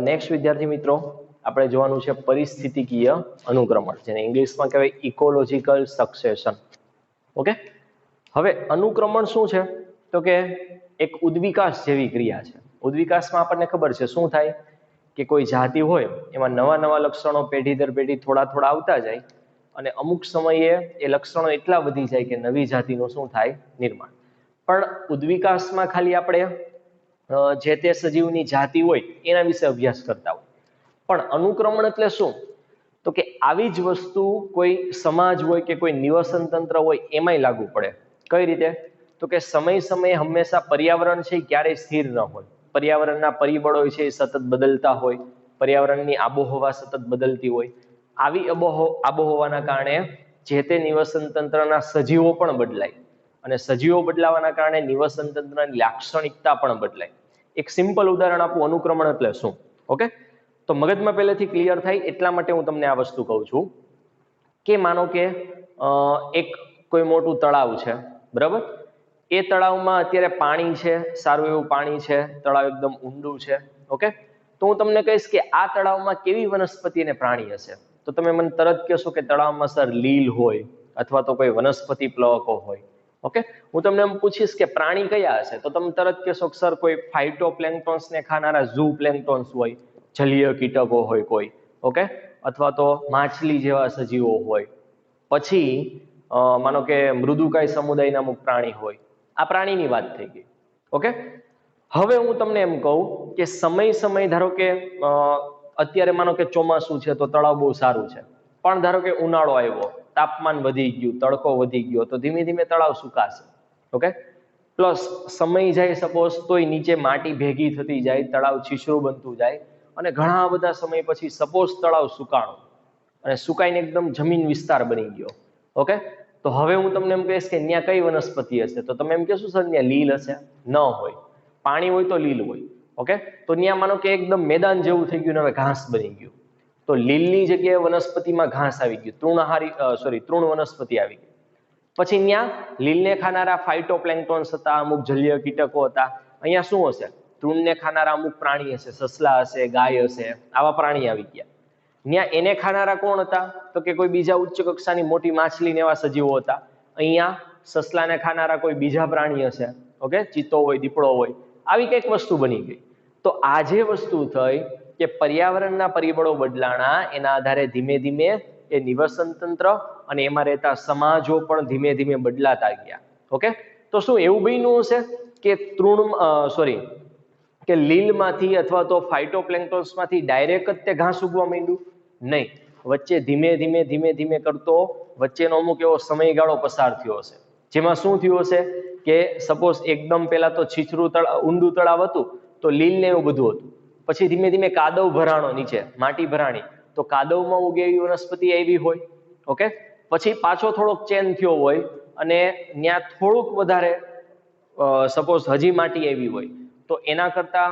Next વિદ્યાર્થી મિત્રો આપણે જોવાનું છે પરિસ્થિતિકીય અનુક્રમણ, જેને ઇંગ્લિશમાં કહેવાય ઇકોલોજીકલ સક્સેશન. ઓકે, હવે અનુક્રમણ શું છે તો કે એક ઉદ્વિકાસ જેવી ક્રિયા છે. ઉદ્વિકાસમાં આપણને ખબર છે શું થાય કે કોઈ જાતિ હોય એમાં નવા નવા લક્ષણો પેઢી દર પેઢી થોડા થોડા આવતા જાય અને અમુક સમયે એ લક્ષણો એટલા વધી જાય કે નવી જાતિનું શું થાય નિર્માણ. પણ ઉદ્વિકાસમાં ખાલી આપણે જે તે સજીવની જાતિ હોય એના વિશે અભ્યાસ કરતા હોય, પણ અનુક્રમણ એટલે શું તો કે આવી જ વસ્તુ કોઈ સમાજ હોય કે કોઈ નિવસન તંત્ર હોય એમાંય લાગુ પડે. કઈ રીતે તો કે સમય સમયે હંમેશા પર્યાવરણ છે ક્યારેય સ્થિર ન હોય. પર્યાવરણના પરિબળો છે એ સતત બદલતા હોય, પર્યાવરણની આબોહવા સતત બદલતી હોય. આવી આબોહવાના કારણે જે તે નિવસન તંત્રના સજીવો પણ બદલાય અને સજીવો બદલાવાના કારણે નિવસન તંત્રની લાક્ષણિકતા પણ બદલાય. એક સિમ્પલ ઉદાહરણ આપું, અનુક્રમણ એટલે શું. ઓકે, તો મગજમાં પહેલેથી ક્લિયર થાય એટલા માટે હું તમને આ વસ્તુ કહું છું કે માનો કે એક કોઈ મોટું તળાવ છે, બરાબર. એ તળાવમાં અત્યારે પાણી છે, સારું એવું પાણી છે, તળાવ એકદમ ઊંડું છે. ઓકે, તો હું તમને કહીશ કે આ તળાવમાં કેવી વનસ્પતિ અને પ્રાણી હશે, તો તમે મને તરત કહેશો કે તળાવમાં સર લીલ હોય અથવા તો કોઈ વનસ્પતિ પ્લવકો હોય. ઓકે, હું તમને એમ પૂછીશ કે પ્રાણી કયા હશે, તો તમે તરત કહેશો કે સર કોઈ ફાઇટોપ્લેન્ક્ટોન્સને ખાનારા ઝૂ પ્લેન્ક્ટોન્સ હોય, જલીય કીટકો હોય કોઈ. ઓકે, અથવા તો માછલી જેવા સજીવો હોય. પછી માનો કે મૃદુકાય સમુદાયના અમુક પ્રાણી હોય. આ પ્રાણીની વાત થઈ ગઈ. ઓકે, હવે હું તમને એમ કહું કે સમય સમય ધારો કે અત્યારે માનો કે ચોમાસું છે તો તળાવ બહુ સારું છે, પણ ધારો કે ઉનાળો આવ્યો, તાપમાન વધી ગયું, તડકો વધી ગયો, તો ધીમે ધીમે તળાવ સુકાશે. ઓકે, પ્લસ સમય જાય સપોઝ તોય નીચે માટી ભેગી થતી જાય, તળાવ છીછરું બનતું જાય અને ઘણા બધા સમય પછી સપોઝ તળાવ સુકાણું અને સુકાઈને એકદમ જમીન વિસ્તાર બની ગયો. ઓકે, તો હવે હું તમને એમ કહીશ કે ત્યાં કઈ વનસ્પતિ હશે, તો તમે એમ કહેશો સર ત્યાં લીલ હશે. ન હોય, પાણી હોય તો લીલ હોય. ઓકે, તો ત્યાં માનો કે એકદમ મેદાન જેવું થઈ ગયું ને હવે ઘાસ બની ગયું, તો લીલની જગ્યાએ વનસ્પતિમાં ઘાસ આવી ગયું, તૃણ વનસ્પતિ આવી ગઈ. પછી ત્યાં લીલને ખાનારા ફાઇટોપ્લેન્ક્ટોન્સ હતા, અમુક જલીય કીટકો હતા. અહીંયા શું હશે, તૃણને ખાનારા અમુક પ્રાણી હશે, સસલા હશે, ગાય હશે, આવા પ્રાણી આવી ગયા. ત્યાં એને ખાનારા કોણ હતા, તો કે કોઈ બીજા ઉચ્ચ કક્ષાની મોટી માછલી ને એવા સજીવો હતા. અહીંયા સસલાને ખાનારા કોઈ બીજા પ્રાણી હશે. ઓકે, ચિત્તો હોય, દીપડો હોય, આવી કંઈક વસ્તુ બની ગઈ. તો આ જે વસ્તુ થઈ કે પર્યાવરણના પરિબળો બદલાણા, એના આધારે ધીમે ધીમે એ નિવસન તંત્ર અને એમાં રહેતા સમાજો પણ ધીમે ધીમે બદલાતા ગયા. ઓકે, તો શું એવું બન્યું હશે કે કે લીલમાંથી અથવા તો ફાઇટોપ્લેન્ક્ટોન્સમાંથી ડાયરેક્ટ જ તે ઘાસ ઉગવા માંડ્યું? નહીં, વચ્ચે ધીમે ધીમે ધીમે ધીમે કરતો વચ્ચેનો અમુક એવો સમયગાળો પસાર થયો હશે, જેમાં શું થયું હશે કે સપોઝ એકદમ પહેલા તો છીછરું ઊંડું તળાવ હતું તો લીલ ને એવું બધું હતું. પછી ધીમે ધીમે કાદવ ભરાણો, નીચે માટી ભરાણી, તો કાદવમાં ઉગે એવી વનસ્પતિ આવી હોય. ઓકે, પછી પાછો થોડોક ચેન્જ થયો હોય અને ત્યાં થોડુંક વધારે સપોઝ હજી માટી આવી હોય તો એના કરતા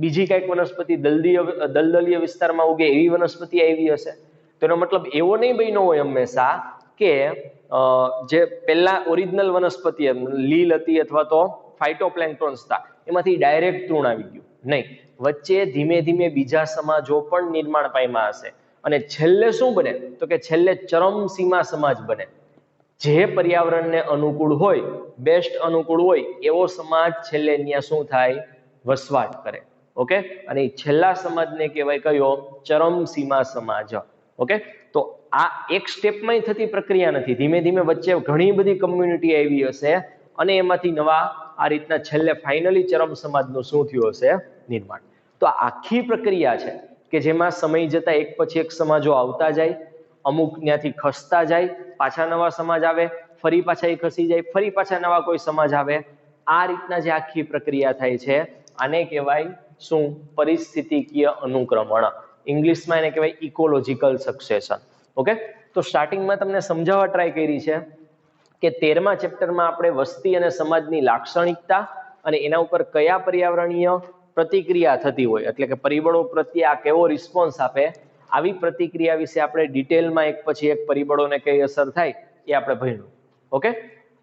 બીજી કંઈક વનસ્પતિ દલદલીય વિસ્તારમાં ઉગે એવી વનસ્પતિ આવી હશે. તેનો મતલબ એવો નહીં બન્યો હોય હંમેશા કે જે પહેલા ઓરિજિનલ વનસ્પતિ લીલ હતી અથવા તો ફાઇટોપ્લેન્ક્ટોન્સ હતા એમાંથી ડાયરેક્ટ તૃણ આવી ગયું. નહીં, વચ્ચે ધીમે ધીમે બીજા સમાજો પણ નિર્માણ પામ્યા હશે અને છેલ્લે શું બને તો કે છેલ્લે ચરમસીમા સમાજ બને. જે પર્યાવરણને અનુકૂળ હોય, બેસ્ટ અનુકૂળ હોય એવો સમાજ છેલ્લે ત્યાં શું થાય, વસવાટ કરે. ઓકે, અને છેલ્લા સમાજને કહેવાય કયો, ચરમસીમા સમાજ. ઓકે, તો આ એક સ્ટેપમાં થતી પ્રક્રિયા નથી, ધીમે ધીમે વચ્ચે ઘણી બધી કમ્યુનિટી આવી હશે અને એમાંથી નવા આ રીતના છેલ્લે ફાઇનલી ચરમ સમાજનું શું થયું હશે, નિર્માણ. તો આખી પ્રક્રિયા છે કે જેમાં સમય જતા એક પછી એક સમાજો આવતા જાય, અમુક ત્યાંથી ખસતા જાય, પાછા નવા સમાજ આવે, ફરી પાછા એ ખસી જાય, ફરી પાછા નવા કોઈ સમાજ આવે. આ રીતના જે આખી પ્રક્રિયા થાય છે આને કહેવાય શું, પરિસ્થિતિકીય અનુક્રમણ. ઇંગ્લિશમાં એને કહેવાય ઇકોલોજીકલ સક્સેશન. ઓકે, તો સ્ટાર્ટિંગમાં તમને સમજાવવા ટ્રાય કરી છે કે 13મા ચેપ્ટરમાં આપણે વસ્તી અને સમાજની લાક્ષણિકતા અને એના ઉપર કયા પર્યાવરણીય પ્રતિક્રિયા થતી હોય, એટલે કે પરિબળો પ્રત્યે આ કેવો રિસ્પોન્સ આપે, આવી પ્રતિક્રિયા વિશે આપણે ડિટેલમાં એક પછી એક પરિબળોને કઈ અસર થાય એ આપણે ભણ્યું. ઓકે,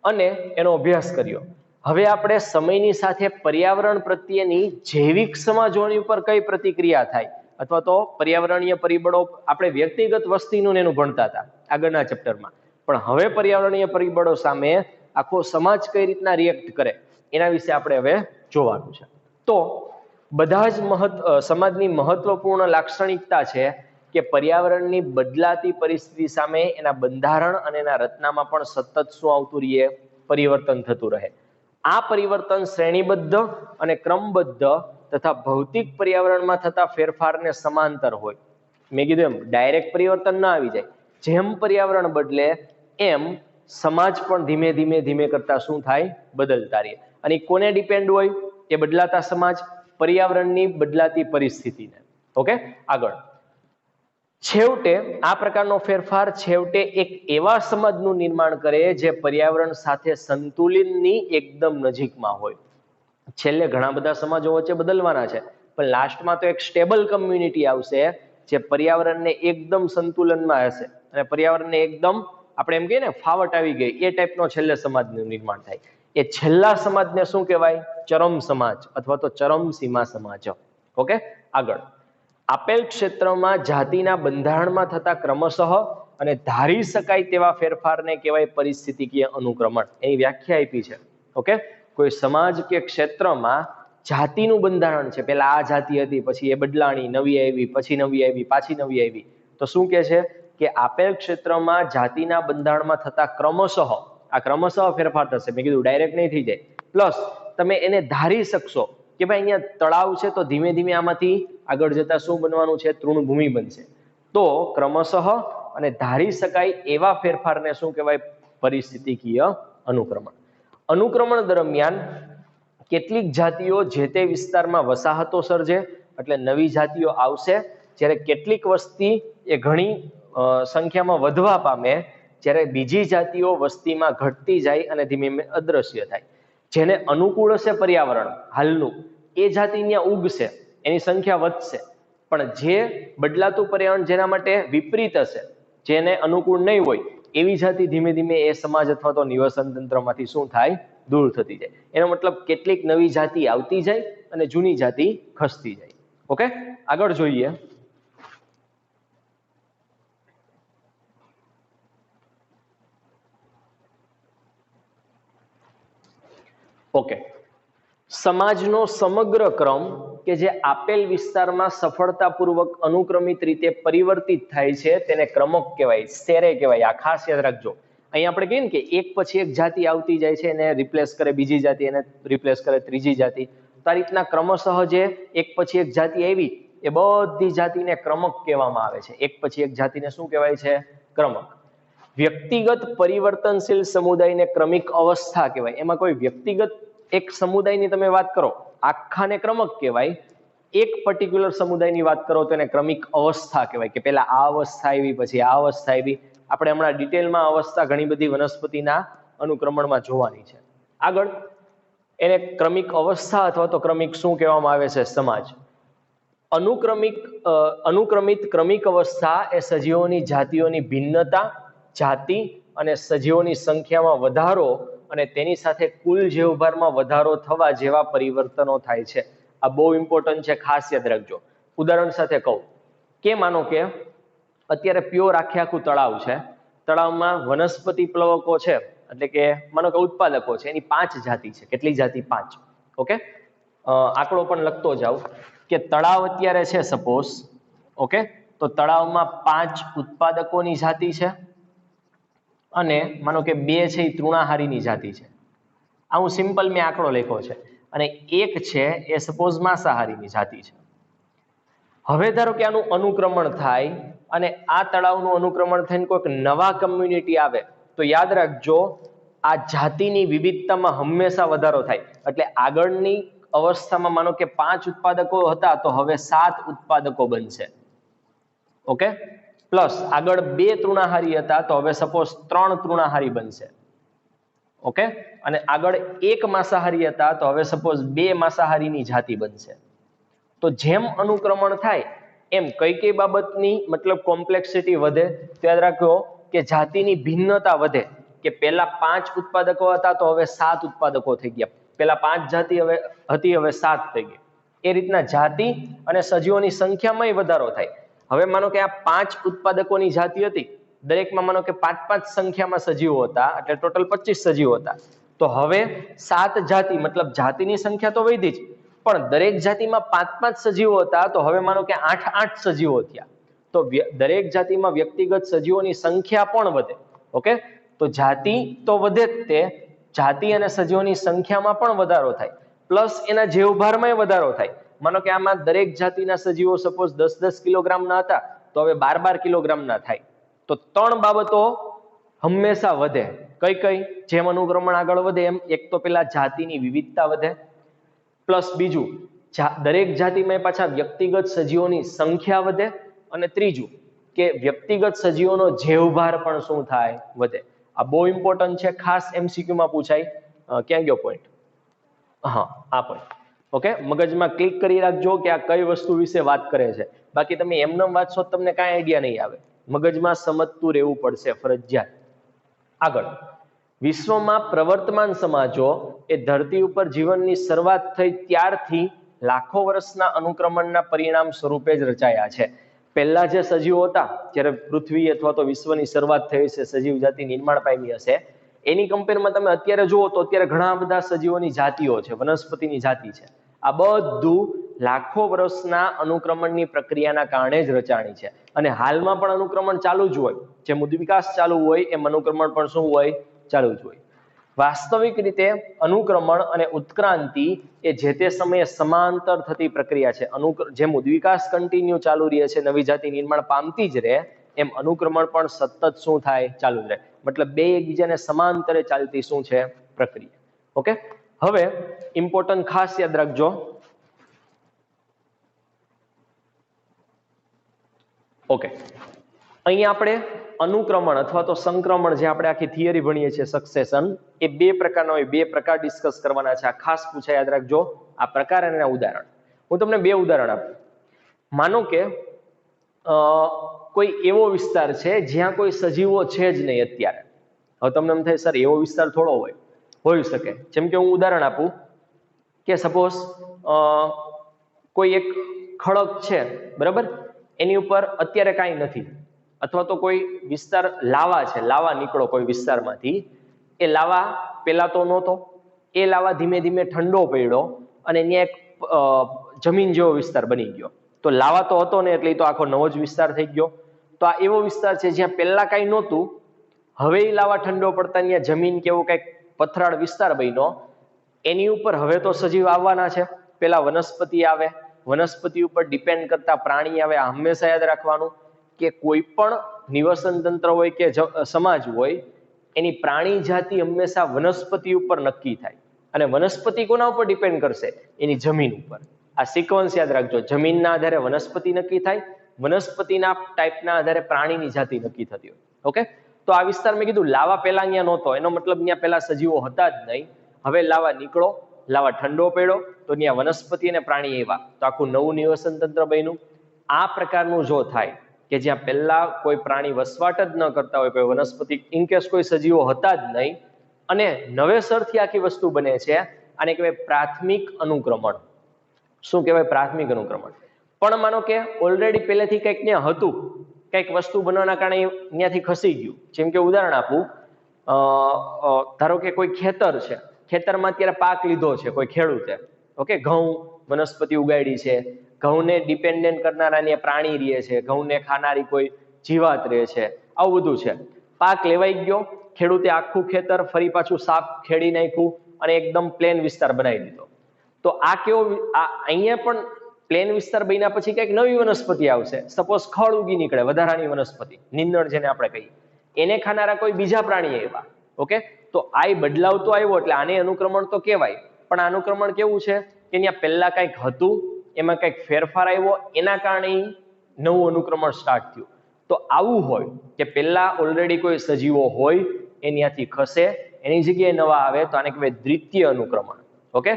અને એનો અભ્યાસ કર્યો. હવે આપણે સમયની સાથે પર્યાવરણ પ્રત્યેની જૈવિક સમાજોની ઉપર કઈ પ્રતિક્રિયા થાય અથવા તો પર્યાવરણીય પરિબળો આપણે વ્યક્તિગત વસ્તીનું એનું ભણતા હતા આગળના ચેપ્ટરમાં, પણ હવે પર્યાવરણીય પરિબળો સામે આખો સમાજ કઈ રીતના રિએક્ટ કરે એના વિશે આપણે હવે જોવાનું છે. તો બધા જ સમાજની મહત્વપૂર્ણ લાક્ષણિકતા છે કે પર્યાવરણની બદલાતી પરિસ્થિતિ સામે એના બંધારણ અને એના રચનામાં પણ સતત શું આવતું રહીએ? પરિવર્તન થતું રહે. આ પરિવર્તન શ્રેણીબદ્ધ અને ક્રમબદ્ધ તથા ભૌતિક પર્યાવરણમાં થતા ફેરફારને સમાંતર હોય. મેં કીધું એમ ડાયરેક્ટ પરિવર્તન ના આવી જાય. જેમ પર્યાવરણ બદલે એમ સમાજ પણ ધીમે ધીમે ધીમે કરતા શું થાય? બદલતા રહે. અને કોને ડિપેન્ડ હોય? એ બદલાતા સમાજ પર્યાવરણની બદલાતી પરિસ્થિતિને. ઓકે, આગળ. છેવટે આ પ્રકારનો ફેરફાર છેવટે એક એવા સમાજનું નિર્માણ કરે જે પર્યાવરણ સાથે સંતુલનની એકદમ નજીકમાં હોય. છેલ્લે ઘણા બધા સમાજો વચ્ચે બદલવાના છે, પણ લાસ્ટમાં તો એક સ્ટેબલ કમ્યુનિટી આવશે જે પર્યાવરણને એકદમ સંતુલનમાં હશે અને પર્યાવરણને એકદમ આપણે એમ કહીએ ને ફાવટ આવી ગઈ એ ટાઈપનો છેલ્લે સમાજનું નિર્માણ થાય. એ છેલ્લા સમાજને શું કહેવાય? ચરમ સમાજ અથવા તો ચરમ સીમા સમાજ. ઓકે, આગળ. આપેલ ક્ષેત્રમાં જાતિના બંધારણમાં થતા ક્રમશઃ અને ધારી શકાય તેવા ફેરફારને કહેવાય પરિસ્થિતિકીય અનુક્રમણ. એની વ્યાખ્યા આપી છે. ઓકે, કોઈ સમાજ કે ક્ષેત્રમાં જાતિનું બંધારણ છે, પેલા આ જાતિ હતી, પછી એ બદલાણી, નવી આવી, પછી નવી આવી, પાછી નવી આવી, તો શું કે છે કે આપેલ ક્ષેત્રમાં જાતિના બંધારણમાં થતા ક્રમશઃ, આ ક્રમશઃ ફેરફાર થશે. મેં કીધું ડાયરેક્ટ નહીં થઈ જાય. પ્લસ તમે એને ધારી શકશો કે ભાઈ અહીંયા તળાવ છે તો ધીમે ધીમે આમાંથી આગળ જતા શું બનવાનું છે? તૃણભૂમિ બનશે. તો ક્રમશઃ અને ધારી શકાય એવા ફેરફારને શું કહેવાય? પરિસ્થિતિકીય અનુક્રમણ. અનુક્રમણ દરમિયાન કેટલીક જાતિઓ જે તે વિસ્તારમાં વસાહતો સર્જે એટલે નવી જાતિઓ આવશે, જ્યારે કેટલીક વસ્તી એ ઘણી સંખ્યામાં વધવા પામે, જ્યારે બીજી જાતિઓ વસ્તીમાં ઘટતી જાય અને ધીમે ધીમે અદ્રશ્ય થાય. જેને અનુકૂળ હશે પર્યાવરણ હાલનું એ જાતિ ત્યાં ઉગશે, એની સંખ્યા વધશે. પણ જે બદલાતું પર્યાવરણ જેના માટે વિપરીત હશે, જેને અનુકૂળ નહીં હોય, એવી જાતિ ધીમે ધીમે એ સમાજ અથવા તો નિવસન તંત્રમાંથી શું થાય? દૂર થતી જાય. એનો મતલબ કેટલીક નવી જાતિ આવતી જાય અને જૂની જાતિ ખસતી જાય. ઓકે, આગળ જોઈએ. ઓકે, સમાજનો સમગ્ર ક્રમ કે જે આપેલ વિસ્તારમાં સફળતાપૂર્વક અનુક્રમિત રીતે પરિવર્તિત થાય છે તેને ક્રમક કહેવાય, સ્ટેરે કહેવાય. આ ખાસ યાદ રાખજો. અહીં આપણે કહીએ ને કે એક પછી એક જાતિ આવતી જાય છે, એને રિપ્લેસ કરે બીજી જાતિ, એને રિપ્લેસ કરે ત્રીજી જાતિ. તો આ રીતના ક્રમશઃ જે એક પછી એક જાતિ આવી એ બધી જાતિને ક્રમક કહેવામાં આવે છે. એક પછી એક જાતિને શું કહેવાય છે? ક્રમક. વ્યક્તિગત પરિવર્તનશીલ સમુદાયને ક્રમિક અવસ્થા કહેવાય. એમાં કોઈ વ્યક્તિગત એક સમુદાયની તમે વાત કરો, આખાને ક્રમક કહેવાય. એક પર્ટિક્યુલર સમુદાયની વાત કરો તો એને ક્રમિક અવસ્થા કહેવાય કે પેલા આ અવસ્થા આવી, પછી આ અવસ્થા આવી. આપણે હમણાં ડિટેલમાં અવસ્થા ઘણી બધી વનસ્પતિના અનુક્રમણમાં જોવાની છે. આગળ એને ક્રમિક અવસ્થા અથવા તો ક્રમિક શું કહેવામાં આવે છે? સમાજ. અનુક્રમિત ક્રમિક અવસ્થા એ સજીવોની જાતિઓની ભિન્નતા, જાતિ અને સજીવોની સંખ્યામાં વધારો અને તેની સાથે કુલ જીવભારમાં વધારો થવા જેવા પરિવર્તનો થાય છે. આ બહુ ઇમ્પોર્ટન્ટ છે, ખાસ યાદ રાખજો. ઉદાહરણ સાથે કહું કે માનો કે અત્યારે પ્યોર આખું તળાવ છે, તળાવમાં વનસ્પતિ પ્લવકો છે, એટલે કે માનો કે ઉત્પાદકો છે, એની 5 જાતિ છે. કેટલી જાતિ? 5. ઓકે, આંકડો પણ લખતો જાવ કે તળાવ અત્યારે છે સપોઝ. ઓકે, તો તળાવમાં 5 ઉત્પાદકોની જાતિ છે અને માનો કે 2 છે એ તૃણાહારીની જાતિ છે. આ હું સિમ્પલ મેં આંકડો લખ્યો છે. અને 1 છે એ સપોઝ માંસાહારીની જાતિ છે. હવે ધારો કે આનું અનુક્રમણ થાય અને આ તળાવનું અનુક્રમણ થઈને કોઈક નવા કમ્યુનિટી આવે તો યાદ રાખજો આ જાતિની વિવિધતામાં હંમેશા વધારો થાય. એટલે આગળની અવસ્થામાં માનો કે 5 ઉત્પાદકો હતા તો હવે 7 ઉત્પાદકો બનશે. ઓકે, પ્લસ આગળ 2 તૃણાહારી હતા તો હવે સપોઝ 3 તૃણાહારી બનશે. ઓકે, અને આગળ 1 માંસાહારી હતા તો હવે સપોઝ 2 માંસાહારીની જાતિ બનશે. તો જેમ અનુક્રમણ થાય એમ કઈ કઈ બાબતની મતલબ કોમ્પ્લેક્સિટી વધે? તો યાદ રાખો કે જાતિની ભિન્નતા વધે. કે પહેલા 5 ઉત્પાદકો હતા તો હવે 7 ઉત્પાદકો થઈ ગયા, પહેલા 5 જાતિ હતી હવે 7 થઈ ગઈ. એ રીતના જાતિ અને સજીવોની સંખ્યામાં વધારો થાય. હવે માનો કે આ 5 ઉત્પાદકોની જાતિ હતી, દરેકમાં માનો કે 5-5 સંખ્યામાં સજીવો હતા, એટલે ટોટલ 25 સજીવો હતા. તો હવે 7 જાતિ મતલબ જાતિની સંખ્યા તો વધી જ, પણ દરેક જાતિમાં 5-5 સજીવો હતા, તો હવે માનો કે 8-8 સજીવો થયા. તો દરેક જાતિમાં વ્યક્તિગત સજીવોની સંખ્યા પણ વધે. ઓકે, તો જાતિ તો વધે જ, તે જાતિ અને સજીવોની સંખ્યામાં પણ વધારો થાય, પ્લસ એના જીવભારમાં વધારો થાય. માનો કે આમાં દરેક જાતિના સજીવો સપોઝ 10-10 કિલોગ્રામના હતા, તો હવે 12-12 કિલોગ્રામના થાય. તો 3 બાબતો હંમેશા વધે. કઈ કઈ? જેમ અનુક્રમણ આગળ વધે એમ એક તો પેલા જાતિની વિવિધતા વધે, પ્લસ બીજું દરેક જાતિમાં પાછા વ્યક્તિગત સજીવોની સંખ્યા વધે, અને ત્રીજું કે વ્યક્તિગત સજીવોનો જીવભાર પણ શું થાય? વધે. આ બહુ ઇમ્પોર્ટન્ટ છે, ખાસ MCQ માં પૂછાય. ક્યાં ગયો પોઈન્ટ? હા, આ પોઈન્ટ. ઓકે, મગજમાં ક્લિક કરી રાખજો કે આ કઈ વસ્તુ વિશે વાત કરે છે. બાકી તમે એમને વાંચશો તમને કાંઈ આઈડિયા નહીં આવે, મગજમાં સમજતું રહેવું પડશે ફરજિયાત. આગળ, વિશ્વમાં પ્રવર્તમાન સમાજો એ ધરતી ઉપર જીવનની શરૂઆત થઈ ત્યારથી લાખો વર્ષના અનુક્રમણના પરિણામ સ્વરૂપે જ રચાયા છે. પહેલા જે સજીવો હતા, જ્યારે પૃથ્વી અથવા તો વિશ્વની શરૂઆત થઈ છે, સજીવ જાતિ નિર્માણ પામી હશે, એની કમ્પેરમાં તમે અત્યારે જુઓ તો અત્યારે ઘણા બધા સજીવોની જાતિઓ છે, વનસ્પતિની જાતિ છે. આ બધું લાખો વર્ષના અનુક્રમણની પ્રક્રિયાના કારણે જ રચાણી છે. અને હાલમાં પણ અનુક્રમણ ચાલુ જ હોય, જેમ ઉદ્વિકાસ ચાલુ હોય એમ અનુક્રમણ પણ શું હોય? ચાલુ જ હોય. વાસ્તવિક રીતે અનુક્રમણ અને ઉત્ક્રાંતિ એ જે તે સમયે સમાંતર થતી પ્રક્રિયા છે. જેમ ઉદ્વિકાસ કન્ટિન્યુ ચાલુ રહે છે, નવી જાતિ નિર્માણ પામતી જ રહે, એમ અનુક્રમણ પણ સતત શું થાય? ચાલુ જ રહે. મતલબ બે એકબીજાને સમાંતરે ચાલતી શું છે? પ્રક્રિયા. ઓકે, હવે ઇમ્પોર્ટન્ટ ખાસ યાદ રાખજો. ઓકે, અહીંયા આપણે અનુક્રમણ અથવા તો સંક્રમણ, જે આપણે આખી થિયરી ભણીએ છીએ સક્સેશન, એ બે પ્રકારના હોય. બે પ્રકાર ડિસ્કસ કરવાના છે. આ ખાસ પૂછાય, યાદ રાખજો. આ પ્રકાર અને ઉદાહરણ. હું તમને બે ઉદાહરણ આપું. માનો કે કોઈ એવો વિસ્તાર છે જ્યાં કોઈ સજીવો છે જ નહીં અત્યારે. હવે તમને એમ થાય સર એવો વિસ્તાર થોડો હોય, હોઈ શકે. જેમ કે હું ઉદાહરણ આપું કે સપોઝ કોઈ એક ખડક છે, બરાબર, એની ઉપર અત્યારે કાંઈ નથી, અથવા તો કોઈ વિસ્તાર લાવા છે, લાવા નીકળો કોઈ વિસ્તારમાંથી, એ લાવા પેલા તો નહોતો, એ લાવા ધીમે ધીમે ઠંડો પડ્યો અને અહીંયા એક જમીન જેવો વિસ્તાર બની ગયો. તો લાવા તો હતો ને, એટલે એ તો આખો નવો જ વિસ્તાર થઈ ગયો. તો આ એવો વિસ્તાર છે જ્યાં પહેલા કાંઈ નહોતું, હવે એ લાવા ઠંડો પડતા અહીંયા જમીન કેવો કંઈક પથરાળ વિસ્તાર બન્યો. એની ઉપર હવે તો સજીવ આવવાના છે. પેલા વનસ્પતિ આવે, વનસ્પતિ ઉપર ડિપેન્ડ કરતા પ્રાણી આવે. આ હંમેશા યાદ રાખવાનું કે કોઈ પણ નિવસન તંત્ર હોય કે સમાજ હોય, એની પ્રાણી જાતિ હંમેશા વનસ્પતિ ઉપર નક્કી થાય. અને વનસ્પતિ કોના ઉપર ડિપેન્ડ કરશે? એની જમીન ઉપર. આ સિક્વન્સ યાદ રાખજો. જમીનના આધારે વનસ્પતિ નક્કી થાય, વનસ્પતિના ટાઈપના આધારે પ્રાણીની જાતિ નક્કી થતી હોય. ઓકે, તો આ વિસ્તાર મેં કીધું લાવા પહેલા અહીંયા નહોતો, એનો મતલબ અહીંયા પહેલા સજીવો હતા જ નહીં. હવે લાવા નીકળો, લાવા ઠંડો પડ્યો, તો ત્યાં વનસ્પતિ અને પ્રાણી એવા, તો આખું નવું નિવસન તંત્ર બન્યું. આ પ્રકારનું જો થાય કે જ્યાં પહેલા કોઈ પ્રાણી વસવાટ જ ન કરતા હોય, કોઈ વનસ્પતિ ઇનકેસ કોઈ સજીવો હતા જ નહીં, અને નવેસરથી આખી વસ્તુ બને છે, આને કહેવાય પ્રાથમિક અનુક્રમણ. શું કહેવાય? પ્રાથમિક અનુક્રમણ. પણ માનો કે ઓલરેડી પહેલેથી કંઈક ત્યાં હતું, કંઈક વસ્તુ બનવાના કારણે ત્યાંથી ખસી ગયું. જેમ કે ઉદાહરણ આપું, ધારો કે કોઈ ખેતર છે, ખેતરમાં અત્યારે પાક લીધો છે કોઈ ખેડૂતે, ઓકે, ઘઉં વનસ્પતિ ઉગાડી છે, ઘઉંને ડિપેન્ડન્ટ કરનારા પ્રાણી રહે છે, ઘઉંને ખાનારી કોઈ જીવાત રહે છે, આવું બધું છે. પાક લેવાઈ ગયો, ખેડૂતે આખું ખેતર ફરી પાછું સાફ ખેડી નાખ્યું અને એકદમ પ્લેન વિસ્તાર બનાવી દીધો. તો આ કેવો? અહીંયા પણ પ્લેન વિસ્તાર બન્યા પછી કંઈક નવી વનસ્પતિ આવશે. સપોઝ ખડ ઉગી નીકળે, વધારાની વનસ્પતિ, નીંદણ જેને આપણે કહીએ, એને ખાનારા કોઈ બીજા પ્રાણી આવ્યા. ઓકે, તો આ બદલાવ તો આવ્યો, એટલે આને અનુક્રમણ તો કહેવાય. પણ આ અનુક્રમણ કેવું છે કે ત્યાં પહેલા કંઈક હતું, એમાં કંઈક ફેરફાર આવ્યો, એના કારણે નવું અનુક્રમણ સ્ટાર્ટ થયું. તો આવું હોય કે પહેલા ઓલરેડી કોઈ સજીવો હોય, એ ત્યાંથી ખસે, એની જગ્યાએ નવા આવે, તો આને કહેવાય દ્વિતીય અનુક્રમણ. ઓકે,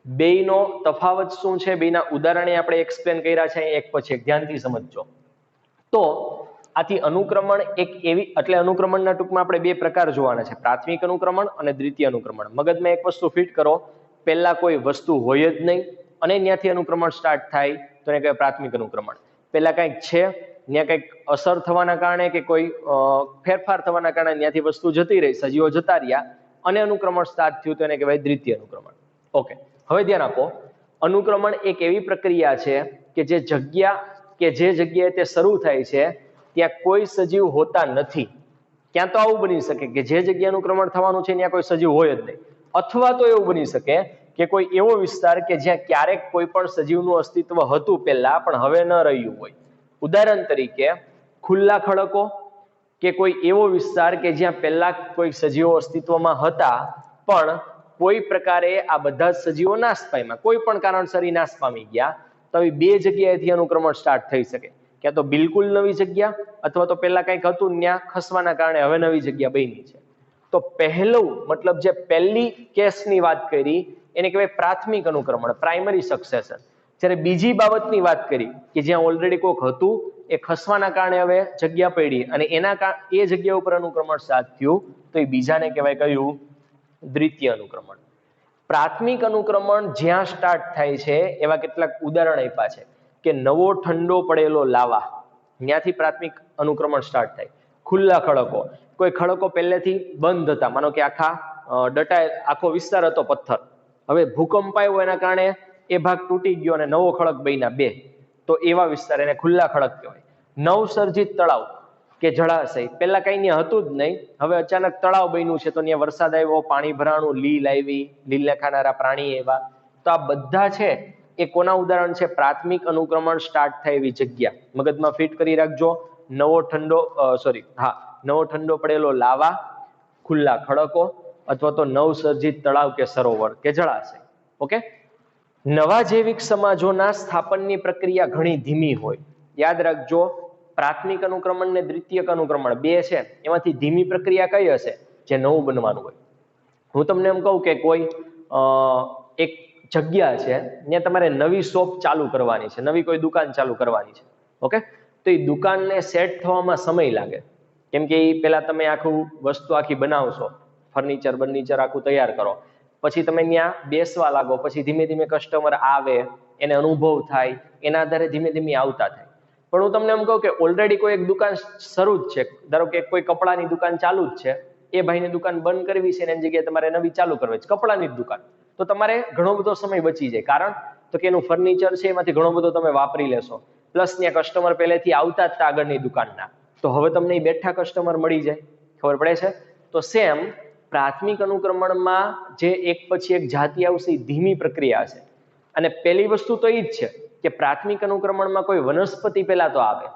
બેયનો તફાવત શું છે? બેયના ઉદાહરણે આપણે એક્સપ્લેન કર્યા છે, એક પછી એક, ધ્યાનથી સમજજો. તો આથી અનુક્રમણ એક એવી, એટલે અનુક્રમણના ટૂંકમાં આપણે બે પ્રકાર જોવાના છે, પ્રાથમિક અનુક્રમણ અને દ્વિતીય અનુક્રમણ. મગજમાં એક વસ્તુ ફિટ કરો, પહેલા કોઈ વસ્તુ હોય જ નહીં અને ત્યાંથી અનુક્રમણ સ્ટાર્ટ થાય તો એને કહેવાય પ્રાથમિક અનુક્રમણ. પહેલા કંઈક છે, ત્યાં કંઈક અસર થવાના કારણે કે કોઈ ફેરફાર થવાના કારણે ત્યાંથી વસ્તુ જતી રહી, સજીવો જતા રહ્યા અને અનુક્રમણ સ્ટાર્ટ થયું તો એને કહેવાય દ્વિતીય અનુક્રમણ. ઓકે, હવે ધ્યાન આપો, અનુક્રમણ એક એવી પ્રક્રિયા છે કે જે જગ્યાએ તે શરૂ થાય છે ત્યાં કોઈ સજીવ હોતા નથી. ક્યાં તો આવું બની શકે કે જે જગ્યાએ અનુક્રમણ થવાનું છે ત્યાં કોઈ સજીવ હોય જ નહીં, અથવા તો એવું બની શકે કે કોઈ એવો વિસ્તાર કે જ્યાં ક્યારેક કોઈ પણ સજીવનું અસ્તિત્વ હતું પહેલા પણ હવે ન રહ્યું હોય. ઉદાહરણ તરીકે ખુલ્લા ખડકો કે કોઈ એવો વિસ્તાર કે જ્યાં પહેલા કોઈ સજીવો અસ્તિત્વમાં હતા પણ કોઈ પ્રકારે આ બધા સજીવો નાશ પામ્યા, કોઈ પણ કારણસર નાશ પામી ગયા, તો આવી બે જગ્યાએથી અનુક્રમણ સ્ટાર્ટ થઈ શકે. ક્યાં તો બિલકુલ નવી જગ્યા અથવા તો પહેલા કંઈક હતું ત્યાં ખસવાના કારણે હવે નવી જગ્યા બની છે. તો પહેલું મતલબ જે પહેલી કેસની વાત કરી એને કહેવાય પ્રાથમિક અનુક્રમણ, પ્રાઇમરી સક્સેશન. જ્યારે બીજી બાબતની વાત કરી કે જ્યાં ઓલરેડી કોઈક હતું એ ખસવાના કારણે હવે જગ્યા પડી અને એ જગ્યા ઉપર અનુક્રમણ સ્ટાર્ટ થયું તો એ બીજાને કહેવાય કયું? દ્વિતીય અનુક્રમણ. પ્રાથમિક અનુક્રમણ જ્યાં સ્ટાર્ટ થાય છે એવા કેટલાક ઉદાહરણ આપ્યા છે કે નવો ઠંડો પડેલો લાવા, ત્યાંથી પ્રાથમિક અનુક્રમણ સ્ટાર્ટ થાય. ખુલ્લા ખડકો, કોઈ ખડકો પહેલેથી બંધ હતા, માનો કે આખો વિસ્તાર હતો પથ્થર, હવે ભૂકંપ આવ્યો એના કારણે એ ભાગ તૂટી ગયો અને નવો ખડક બન્યા બે, તો એવા વિસ્તાર એને ખુલ્લા ખડક કહેવાય. નવસર્જિત તળાવ કે જળાશય, પહેલા કઈ ત્યાં હતું જ નહીં, હવે અચાનક તળાવ બન્યું છે તો ત્યાં વરસાદ આવ્યો, પાણી ભરાણું, લીલ આવી, લીલને ખાનારા પ્રાણી એવા, તો આ બધા છે એ કોના ઉદાહરણ છે? પ્રાથમિક અનુક્રમણ સ્ટાર્ટ થાય એવી જગ્યા. મગજમાં ફિટ કરી રાખજો, નવો ઠંડો પડેલો લાવા, ખુલ્લા ખડકો અથવા તો નવસર્જિત તળાવ કે સરોવર કે જળાશય. ઓકે, નવા જૈવિક સમાજોના સ્થાપનની પ્રક્રિયા ઘણી ધીમી હોય. યાદ રાખજો, પ્રાથમિક અનુક્રમણ ને દ્વિતીયક અનુક્રમણ બે છે, એમાંથી ધીમી પ્રક્રિયા કઈ હશે? જે નવું બનવાનું હોય. હું તમને એમ કહું કે કોઈ એક જગ્યા છે ત્યાં તમારે નવી શોપ ચાલુ કરવાની છે, નવી કોઈ દુકાન ચાલુ કરવાની છે. ઓકે, તો એ દુકાનને સેટ થવામાં સમય લાગે, કેમ કે એ પહેલા તમે વસ્તુ આખી બનાવશો, ફર્નિચર આખું તૈયાર કરો, પછી તમે ત્યાં બેસવા લાગો, પછી ધીમે ધીમે કસ્ટમર આવે, એને અનુભવ થાય, એના આધારે ધીમે ધીમે આવતા થાય. પણ હું તમને એમ કહું કે ઓલરેડી કોઈ એક દુકાન શરૂ જ છે, ધારો કે કોઈ કપડાની દુકાન ચાલુ જ છે, એ ભાઈની દુકાન બંધ કરવી છે એની જગ્યાએ તમારે નવી ચાલુ કરવી છે કપડાની જ દુકાન, તો તમારે ઘણો બધો સમય બચી જાય. કારણ તો કે એનું ફર્નિચર છે એમાંથી ઘણો બધો તમે વાપરી લેશો, પ્લસ ત્યાં કસ્ટમર પહેલેથી આવતા જ આગળની દુકાનના, તો હવે તમને બેઠા કસ્ટમર મળી જાય. ખબર પડે છે? તો સેમ પ્રાથમિક અનુક્રમણમાં જે એક પછી એક જાતિ આવશે એ ધીમી પ્રક્રિયા છે. અને પહેલી વસ્તુ તો એ જ છે કે પ્રાથમિક અનુક્રમણમાં કોઈ વનસ્પતિ પહેલા તો આવે,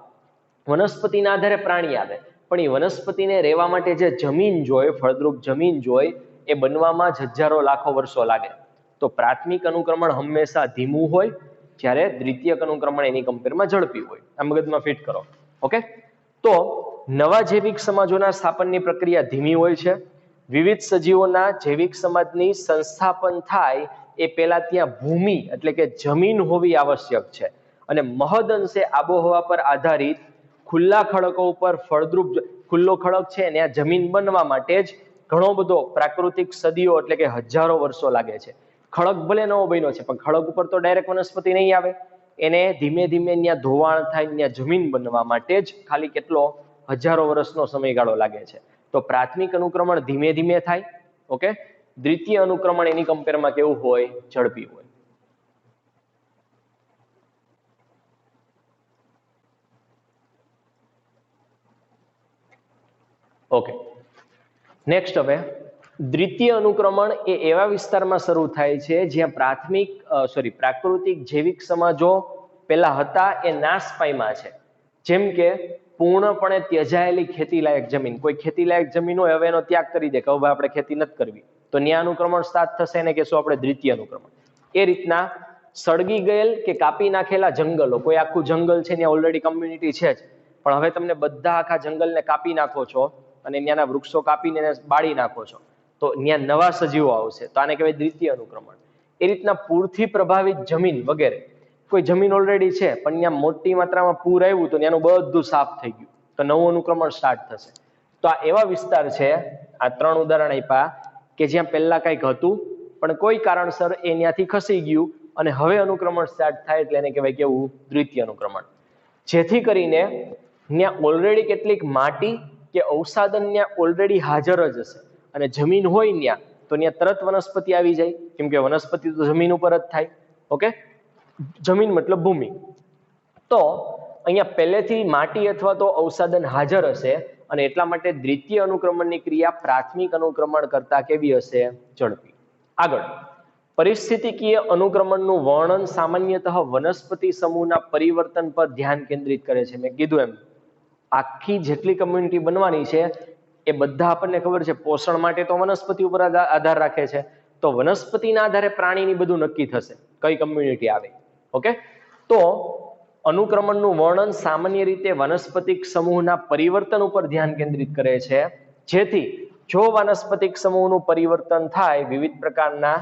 વનસ્પતિના આધારે પ્રાણી આવે, પણ એ વનસ્પતિને રહેવા માટે જે જમીન જોઈએ, ફળદ્રુપ જમીન જોઈએ, એ બનવામાં હજારો લાખો વર્ષો લાગે. તો પ્રાથમિક અનુક્રમણ હંમેશા ધીમું હોય, જ્યારે દ્વિતીયક અનુક્રમણ એની કમ્પેરમાં ઝડપી હોય. આ મગજમાં ફિટ કરો. ઓકે, તો નવા જૈવિક સમાજોના સ્થાપનની પ્રક્રિયા ધીમી હોય છે. વિવિધ સજીવોના જૈવિક સમાજની સંસ્થાપન થાય એ પહેલા ત્યાં ભૂમિ એટલે કે જમીન હોવી આવશ્યક છે, અને મહદઅંશે આબોહવા પર આધારિત ખુલ્લા ખડકો ઉપર ફળદ્રુપ, ખુલ્લો ખડક છે ને આ જમીન બનવા માટે જ ઘણો બધો પ્રાકૃતિક સદીઓ એટલે કે હજારો વર્ષો લાગે છે. ખડક ભલે નવો બન્યો છે પણ ખડક ઉપર તો ડાયરેક્ટ વનસ્પતિ નહીં આવે, એને ધીમે ધીમે ત્યાં ધોવાણ થાય, ત્યાં જમીન બનવા માટે જ ખાલી કેટલો હજારો વર્ષનો સમયગાળો લાગે છે. તો પ્રાથમિક અનુક્રમણ ધીમે ધીમે થાય. ઓકે, દ્વિતીય અનુક્રમણ એની કમ્પેરમાં કેવું હોય? ઝડપી હોય. ઓકે, નેક્સ્ટ હવે દ્વિતીય અનુક્રમણ એ એવા વિસ્તારમાં શરૂ થાય છે જ્યાં પ્રાકૃતિક જૈવિક સમાજો પહેલા હતા એ નાશ પામ્યા છે. જેમ કે પૂર્ણપણે ત્યજાયેલી ખેતીલાયક જમીન, કોઈ ખેતીલાયક જમીન હોય હવે એનો ત્યાગ કરી દે કે હવે આપણે ખેતી નથી કરવી, તો ન્યા અનુક્રમણ સ્ટાર્ટ થશે, એને કહેશું આપણે દ્વિતીય અનુક્રમણ. એ રીતના સળગી ગયેલ કે કાપી નાખેલા જંગલો, કોઈ આખું જંગલ છે ત્યાં ઓલરેડી કમ્યુનિટી છે જ, પણ હવે તમને બધા આખા જંગલને કાપી નાખો છો અને ત્યાંના વૃક્ષો કાપીને બાળી નાખો છો, તો ત્યાં નવા સજીવો આવશે, તો આને કહેવાય દ્વિતીય અનુક્રમણ. એ રીતના પૂરથી પ્રભાવિત જમીન વગેરે, કોઈ જમીન ઓલરેડી છે પણ ત્યાં મોટી માત્રામાં પૂર આવ્યું તો ત્યાંનું બધું સાફ થઈ ગયું, તો નવું અનુક્રમણ સ્ટાર્ટ થશે. તો આ એવા વિસ્તાર છે, આ 3 ઉદાહરણ આપ્યા કે જ્યાં પહેલા કંઈક હતું પણ કોઈ કારણસર એ ત્યાંથી ખસી ગયું અને હવે અનુક્રમણ સ્ટાર્ટ થાય એટલે એને કહેવાય કેવું? દ્વિતીય અનુક્રમણ. જેથી કરીને ત્યાં ઓલરેડી કેટલીક માટી કે અવસાદન ત્યાં ઓલરેડી હાજર જ હશે અને જમીન હોય ત્યાં તો ત્યાં તરત વનસ્પતિ આવી જાય, કેમ કે વનસ્પતિ તો જમીન ઉપર જ થાય. ઓકે, જમીન મતલબ ભૂમિ. તો અહીંયા પહેલેથી માટી અથવા તો અવસાદન હાજર હશે અને એટલા માટે દ્વિતીય અનુક્રમણની ક્રિયા પ્રાથમિક અનુક્રમણ કરતા કેવી હશે? ઝડપી. આગળ, પરિસ્થિતિકીય અનુક્રમણનું વર્ણન સામાન્યતઃ વનસ્પતિ સમૂહના પરિવર્તન પર ધ્યાન કેન્દ્રિત કરે છે. મેં કીધું એમ, આખી જેટલી કમ્યુનિટી બનવાની છે એ બધા આપણને ખબર છે પોષણ માટે તો વનસ્પતિ ઉપર આધાર રાખે છે. તો વનસ્પતિના આધારે પ્રાણીની બધું નક્કી થશે કઈ કમ્યુનિટી આવે. ઓકે, તો અનુક્રમણનું વર્ણન સામાન્ય રીતે વનસ્પતિક સમૂહના પરિવર્તન ઉપર ધ્યાન કેન્દ્રિત કરે છે. જેથી જો વનસ્પતિક સમૂહનું પરિવર્તન થાય વિવિધ પ્રકારના,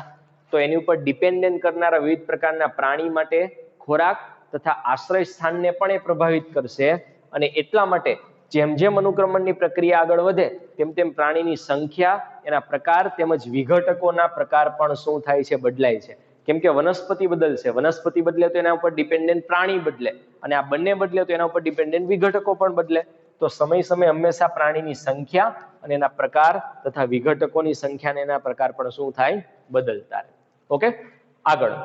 તો એની ઉપર ડિપેન્ડન્ટ કરનારા વિવિધ પ્રકારના પ્રાણી માટે ખોરાક તથા આશ્રય સ્થાનને પણ એ પ્રભાવિત કરશે. અને એટલા માટે જેમ જેમ અનુક્રમણની પ્રક્રિયા આગળ વધે તેમ તેમ પ્રાણીની સંખ્યા, એના પ્રકાર તેમજ વિઘટકોના પ્રકાર પણ શું થાય છે? બદલાય છે. કેમ કે વનસ્પતિ બદલશે, વનસ્પતિ બદલે તો એના ઉપર ડિપેન્ડન્ટ પ્રાણી બદલે અને આ બંને બદલે તો એના ઉપર ડિપેન્ડન્ટ વિઘટકો પણ બદલે. તો સમય સમય હંમેશા પ્રાણીની સંખ્યા અને એના પ્રકાર તથા વિઘટકોની સંખ્યા અને એના પ્રકાર પણ શું થાય? બદલતા રહે. ઓકે, આગળ,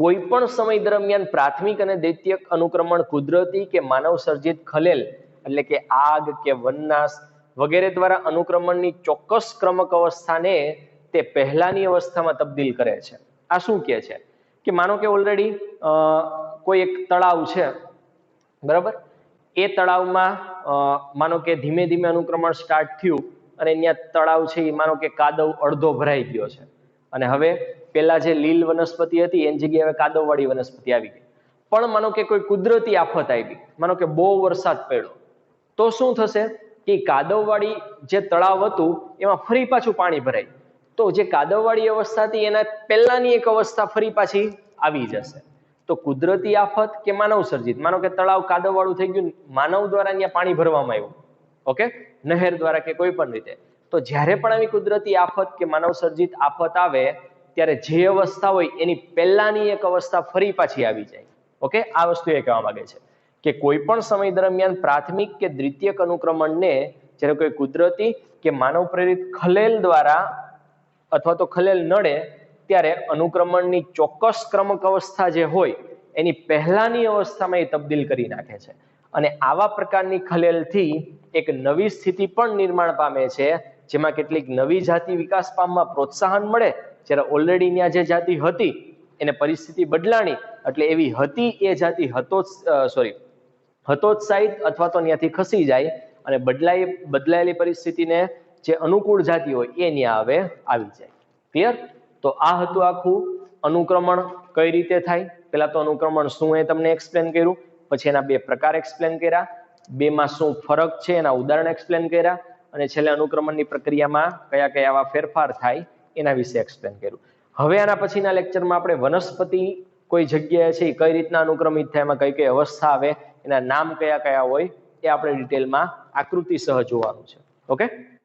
કોઈ પણ સમય દરમિયાન પ્રાથમિક અને દ્વિતીયક અનુક્રમણ કુદરતી કે માનવ સર્જિત ખલેલ એટલે કે આગ કે વનનાશ વગેરે દ્વારા અનુક્રમણની ચોક્કસ ક્રમક અવસ્થાને તે પહેલાની અવસ્થામાં તબદીલ કરે છે. આ શું કહે છે કે માનો કે ઓલરેડી કોઈ એક તળાવ છે, બરાબર, એ તળાવમાં માનો કે ધીમે ધીમે અનુક્રમણ સ્ટાર્ટ થયું અને અહીંયા તળાવ છે એ માનો કે કાદવ અડધો ભરાઈ ગયો છે અને હવે પેલા જે લીલ વનસ્પતિ હતી એની જગ્યાએ હવે કાદવવાળી વનસ્પતિ આવી ગઈ. પણ માનો કે કોઈ કુદરતી આફત આવી, માનો કે બહુ વરસાદ પડ્યો, તો શું થશે કે કાદવવાળી જે તળાવ હતું એમાં ફરી પાછું પાણી ભરાય. તો જે કાદવવાળી અવસ્થા હતી એના પહેલાની એક અવસ્થા ફરી પાછી આવી જશે. તો કુદરતી આફત કે માનવ સર્જિત, માનો કે તળાવ કાદવવાળું થઈ ગયું, માનવ દ્વારા અહીંયા પાણી ભરવામાં આવ્યું, ઓકે, નહેર દ્વારા કે કોઈ પણ રીતે, તો જ્યારે પણ આવી કુદરતી આફત કે માનવ સર્જિત આફત આવે ત્યારે જે અવસ્થા હોય એની પહેલાની એક અવસ્થા ફરી પાછી આવી જાય. ઓકે, આ વસ્તુ એ કહેવા માંગે છે કે કોઈ પણ સમય દરમિયાન પ્રાથમિક કે દ્વિતીયક અનુક્રમણને જ્યારે કોઈ કુદરતી કે માનવ પ્રેરિત ખલેલ દ્વારા અથવા તો ખલેલ નડે ત્યારે અનુક્રમણની ચોક્કસ ક્રમક અવસ્થા જે હોય એની પહેલાની અવસ્થામાં એ તબદીલ કરી નાખે છે. અને આવા પ્રકારની ખલેલથી એક નવી સ્થિતિ પણ નિર્માણ પામે છે, જેમાં કેટલીક નવી જાતિ વિકાસ પામવા પ્રોત્સાહન મળે. જ્યારે ઓલરેડી ત્યાં જે જાતિ હતી એને પરિસ્થિતિ બદલાણી એટલે એવી હતી એ જાતિ હતોત્સાહિત અથવા તો ત્યાંથી ખસી જાય અને બદલાયેલી પરિસ્થિતિને જે અનુકૂળ જાતિ હોય એ ત્યાં હવે આવી જાય. ક્લિયર? તો આ હતું આખું અનુક્રમણ કઈ રીતે થાય. પેલા તો અનુક્રમણ શું એ તમને એક્સપ્લેન કર્યું, પછી એના બે પ્રકાર એક્સપ્લેન કર્યા, બેમાં શું ફરક છે એના ઉદાહરણ એક્સપ્લેન કર્યા અને છેલ્લે અનુક્રમણની પ્રક્રિયામાં કયા કયા આવા ફેરફાર થાય એના વિશે એક્સપ્લેન કર્યું. હવે આના પછીના લેક્ચરમાં આપણે વનસ્પતિ કોઈ જગ્યાએ છે કઈ રીતના અનુક્રમિત થાય, એમાં કઈ કઈ અવસ્થા આવે, એના નામ કયા કયા હોય એ આપણે ડિટેલમાં આકૃતિ સહ જોવાનું છે. ઓકે.